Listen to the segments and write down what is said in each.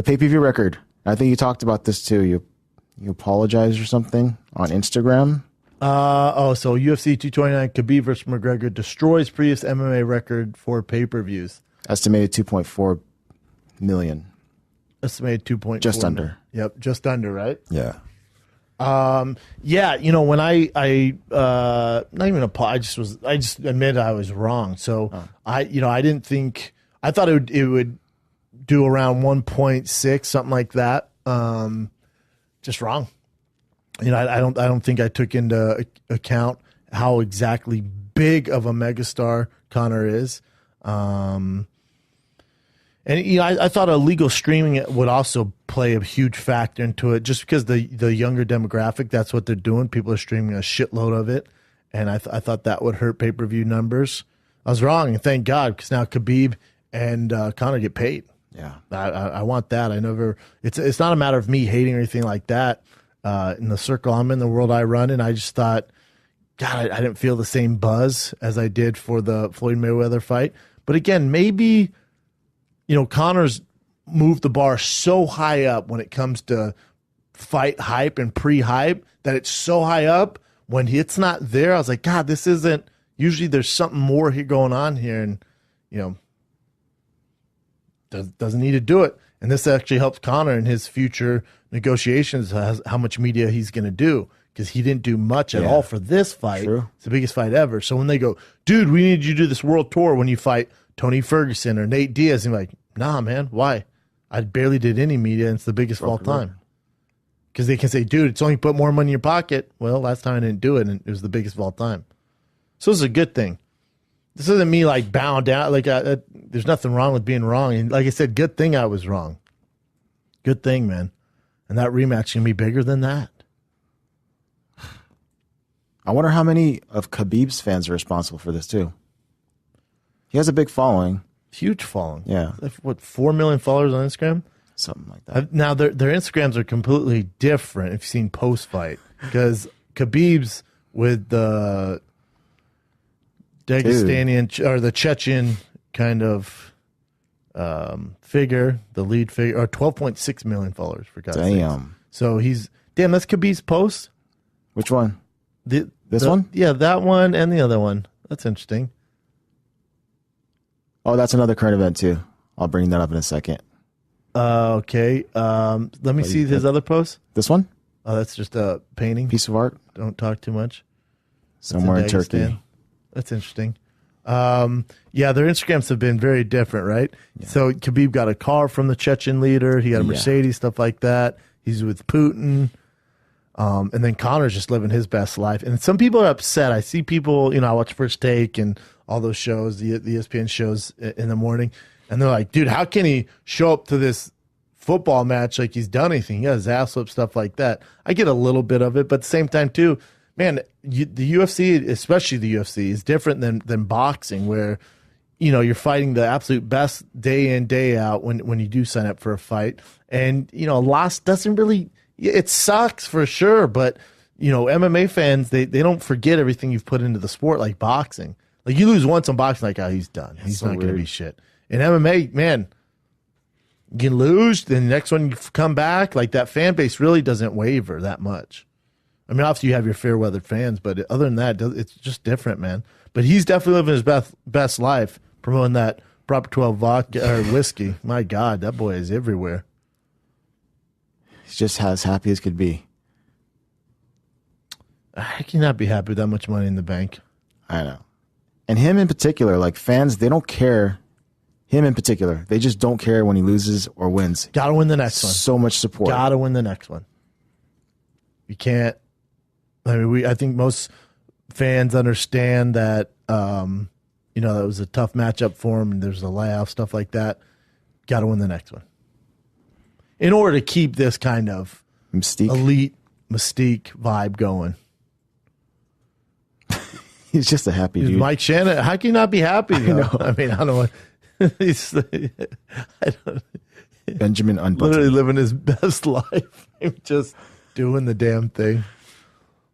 pay-per-view record. I think you talked about this too. You apologized or something on Instagram. So UFC 229 Khabib versus McGregor destroys previous MMA record for pay-per-views. Estimated 2.4 million. Estimated 2.4. Just under. Yep, just under, right? Yeah. Yeah, when I not even I just admitted I was wrong. So I didn't think, I thought it would do around 1.6, something like that. Just wrong. I don't think I took into account how exactly big of a megastar Conor is. And I thought illegal streaming would also play a huge factor into it, just because the younger demographic, that's what they're doing. People are streaming a shitload of it, and I thought that would hurt pay-per-view numbers. I was wrong, and thank God, because now Khabib and Conor get paid. Yeah, I want that. It's not a matter of me hating or anything like that. In the circle I'm in, the world I run in, I just thought, God, I didn't feel the same buzz as I did for the Floyd Mayweather fight. But again, maybe, Conor's moved the bar so high up when it comes to fight hype and pre-hype that it's so high up when it's not there. I was like, God, this isn't, usually there's something more here going on here, and, doesn't need to do it. And this actually helps Conor in his future negotiations, how much media he's going to do, because he didn't do much at all for this fight. True. It's the biggest fight ever. So when they go, dude, we need you to do this world tour when you fight Tony Ferguson or Nate Diaz, and like, nah, man, why? I barely did any media, and it's the biggest of all time. Because they can say, dude, it's only put more money in your pocket. Well, last time I didn't do it, and it was the biggest of all time. So this is a good thing. This isn't me like bowing down. Like there's nothing wrong with being wrong. And like I said, good thing I was wrong. Good thing, man. And that rematch can be bigger than that. I wonder how many of Khabib's fans are responsible for this too. He has a big following. Huge following. Yeah. What, 4 million followers on Instagram? Something like that. Now, their Instagrams are completely different if you've seen post-fight. Because Khabib's with the Dagestanian, or the Chechen kind of figure, the lead figure, or 12.6 million followers, for God's sake. Damn. So that's Khabib's post? Which one? This one? Yeah, that one and the other one. That's interesting. Oh, that's another current event too. I'll bring that up in a second. Okay. Let me see his other post. This one? Oh, that's just a painting. Piece of art. Don't talk too much. Somewhere in Turkey. That's interesting. Yeah, their Instagrams have been very different, right? Yeah. So Khabib got a car from the Chechen leader. He got a Mercedes, stuff like that. He's with Putin. And then Conor's just living his best life. And some people are upset. I see people, I watch First Take and all those shows, the ESPN shows in the morning. And they're like, dude, how can he show up to this football match like he's done anything? He got his ass whipped, stuff like that. I get a little bit of it, but at the same time, too, man, the UFC, especially the UFC, is different than boxing, where, you're fighting the absolute best day in, day out when you do sign up for a fight. And, a loss doesn't really, it sucks for sure, but, MMA fans, they don't forget everything you've put into the sport like boxing. Like, you lose once on boxing, like, oh, he's done. He's not going to be shit. In MMA, man, you lose, then the next one you come back, like, that fan base really doesn't waver that much. I mean, obviously you have your fair-weathered fans, but other than that, it's just different, man. But he's definitely living his best life, promoting that Proper 12 vodka or whiskey. My God, that boy is everywhere. He's just as happy as could be. I cannot be happy with that much money in the bank. I know. And him in particular, like, fans, they don't care. Him in particular, they just don't care when he loses or wins. Got to win the next one. So much support. Got to win the next one. You can't. I think most fans understand that, that was a tough matchup for him, and there's a layoff, stuff like that. Got to win the next one. In order to keep this kind of elite mystique vibe going. He's just a happy dude. Mike Shannon, how can you not be happy? I mean, I don't know. Benjamin Unbuttoned. Literally living his best life. Just doing the damn thing.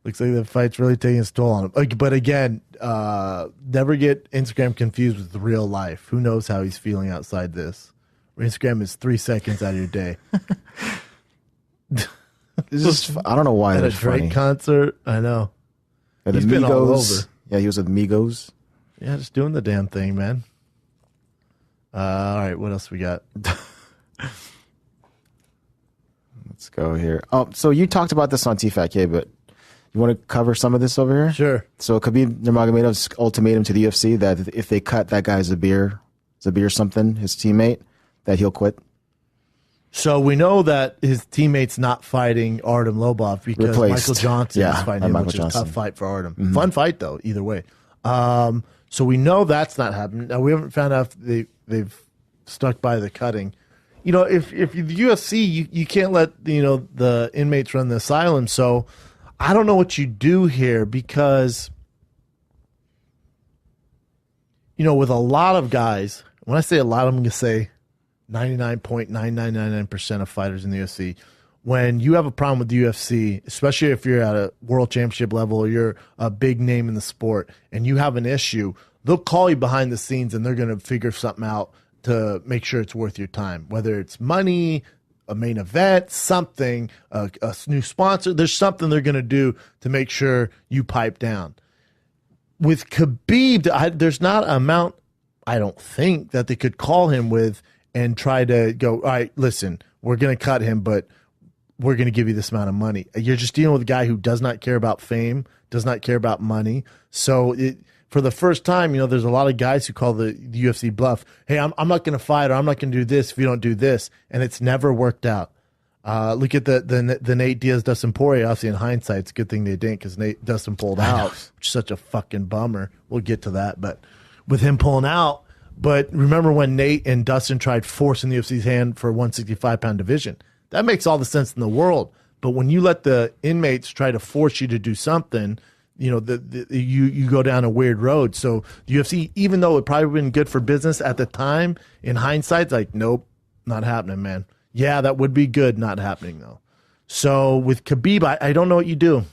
Looks like the fight's really taking its toll on him. But again, never get Instagram confused with real life. Who knows how he's feeling outside this? Instagram is 3 seconds out of your day. It's just, I don't know why At a that's Drake funny. concert, I know. At He's the been all Migos. over. Yeah, he was with Migos. Yeah, just doing the damn thing, man. All right, what else we got? Let's go here. Oh, so you talked about this on TFATK, but you want to cover some of this over here? Sure. So Khabib Nurmagomedov's ultimatum to the UFC that if they cut that guy Zabir something, his teammate, that he'll quit. So we know that his teammate's not fighting Artem Lobov because Replaced. Michael Johnson is fighting him, Michael which Johnson. is a tough fight for Artem. Fun fight, though, either way. So we know that's not happening. Now, we haven't found out if they've stuck by the cutting. You know, if the UFC, you can't let, the inmates run the asylum. So I don't know what you do here because, with a lot of guys, when I say a lot, I'm going to say 99.9999% of fighters in the UFC, when you have a problem with the UFC, especially if you're at a world championship level or you're a big name in the sport and you have an issue, they'll call you behind the scenes and they're going to figure something out to make sure it's worth your time, whether it's money, a main event, something, a new sponsor. There's something they're going to do to make sure you pipe down. With Khabib, there's not an amount, I don't think, that they could call him with and try to go, all right, listen, we're going to cut him, but we're going to give you this amount of money. You're just dealing with a guy who does not care about fame, does not care about money. So for the first time, there's a lot of guys who call the UFC bluff. Hey, I'm not going to fight, or I'm not going to do this if you don't do this. And it's never worked out. Look at the Nate Diaz-Dustin Poirier. Obviously, in hindsight, it's a good thing they didn't because Nate Dustin pulled out, which is such a fucking bummer. We'll get to that. But with him pulling out, but remember when Nate and Dustin tried forcing the UFC's hand for a 165-pound division? That makes all the sense in the world. But when you let the inmates try to force you to do something, you go down a weird road. So the UFC, even though it probably been good for business at the time, in hindsight, it's like, nope, not happening, man. Yeah, that would be good, not happening though. So with Khabib, I don't know what you do.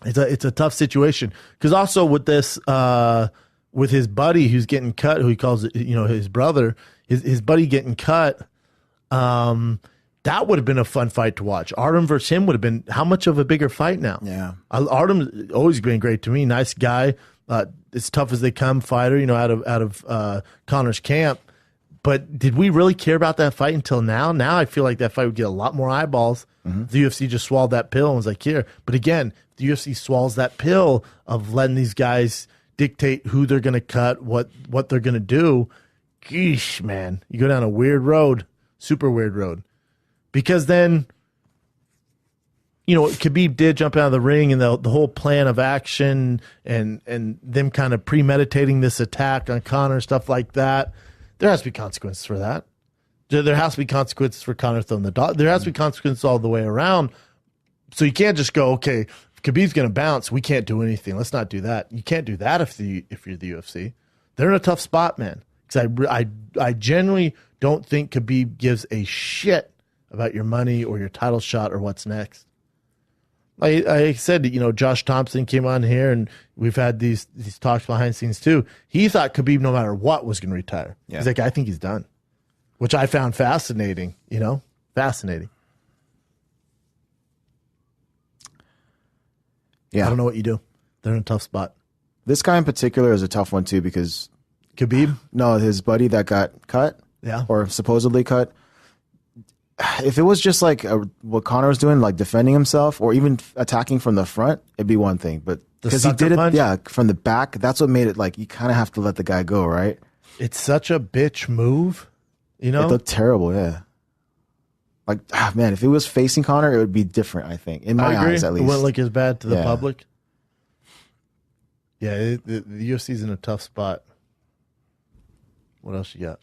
It's a tough situation because also with this. With his buddy who's getting cut, who he calls his brother, his buddy getting cut, that would have been a fun fight to watch. Artem versus him would have been how much of a bigger fight now? Yeah, Artem's always been great to me. Nice guy, as tough as they come fighter. Out of Conor's camp. But did we really care about that fight until now? Now I feel like that fight would get a lot more eyeballs. The UFC just swallowed that pill and was like, here. But again, the UFC swallows that pill of letting these guys dictate who they're going to cut, what they're going to do. Geesh, man. You go down a weird road, super weird road. Because then, Khabib did jump out of the ring and the whole plan of action and them kind of premeditating this attack on Conor, stuff like that. There has to be consequences for that. There has to be consequences for Conor throwing the dog. There has to be consequences all the way around. So you can't just go, okay, if Khabib's going to bounce, we can't do anything. Let's not do that. You can't do that if you're the UFC. They're in a tough spot, man. Because I genuinely don't think Khabib gives a shit about your money or your title shot or what's next. I said, Josh Thompson came on here and we've had these talks behind the scenes too. He thought Khabib, no matter what, was going to retire. Yeah. He's like, I think he's done, which I found fascinating, fascinating. Yeah. I don't know what you do. They're in a tough spot. This guy in particular is a tough one too because Khabib? No, his buddy that got cut, or supposedly cut. If it was just like what Conor was doing, like defending himself or even attacking from the front, it'd be one thing. But because he did it, from the back, that's what made it like you kind of have to let the guy go, right? It's such a bitch move, It looked terrible, yeah. Like, man, if it was facing Conor, it would be different, I think. In my eyes, at least. It wouldn't look as bad to the public. Yeah, the UFC's in a tough spot. What else you got?